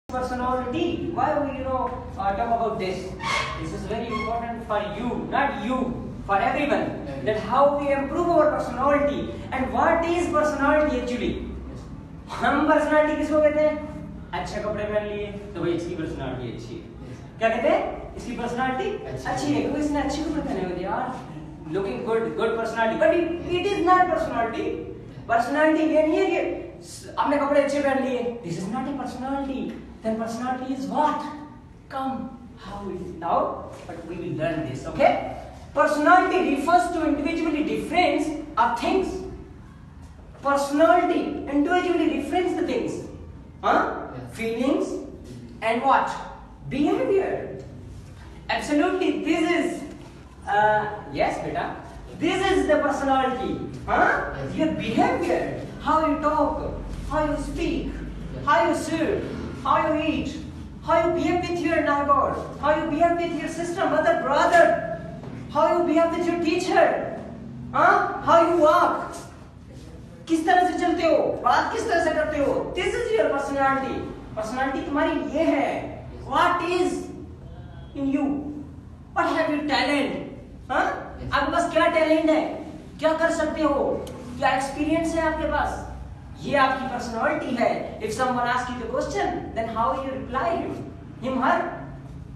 Personality. Why we talk about this? This is very important for you, not you, for everyone. That how we improve our personality and what is personality actually. हम personality किसको कहते हैं? अच्छे कपड़े पहन लिए तो भाई इसकी personality अच्छी है. क्या कहते हैं? इसकी personality अच्छी है क्योंकि इसने अच्छे कपड़े पहने हुए यार. Looking good personality. But it is not personality. Personality ये नहीं है कि आपने कपड़े अच्छे पहन लिए. This is not a personality. Then personality is what? Come, how is it now? But we will learn this, okay? Personality refers to individually difference of things. Personality individually difference the things. Feelings and what? Behavior. Absolutely, this is, yes beta, this is the personality. Your behavior, how you talk, how you speak, how you serve, how you eat, how you behave with your neighbor, how you behave with your sister, mother, brother, how you behave with your teacher, how you walk, किस तरह से चलते हो, बात किस तरह से करते हो. This is your personality. Personality तुम्हारी ये है. What is in you? What have you talent? आपके पास क्या टैलेंट है, क्या कर सकते हो, क्या एक्सपीरियंस है आपके पास, ये आपकी पर्सनालिटी है. If someone asks you the question, then how you reply him, her,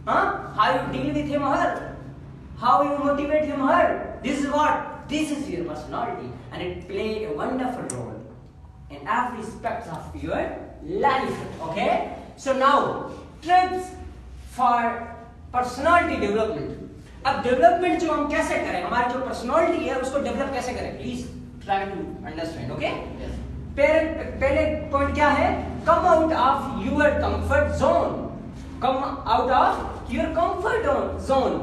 how you deal with him, her, how you motivate him, her. This is what? This is your personality, and it play a wonderful role in every aspect of your life. Okay? So now, tips for personality development. अब development जो हम कैसे करें, हमारी जो personality है उसको develop कैसे करें, please try to understand. Okay, पहले पॉइंट क्या है? Come out of your comfort zone. Come out of your comfort zone.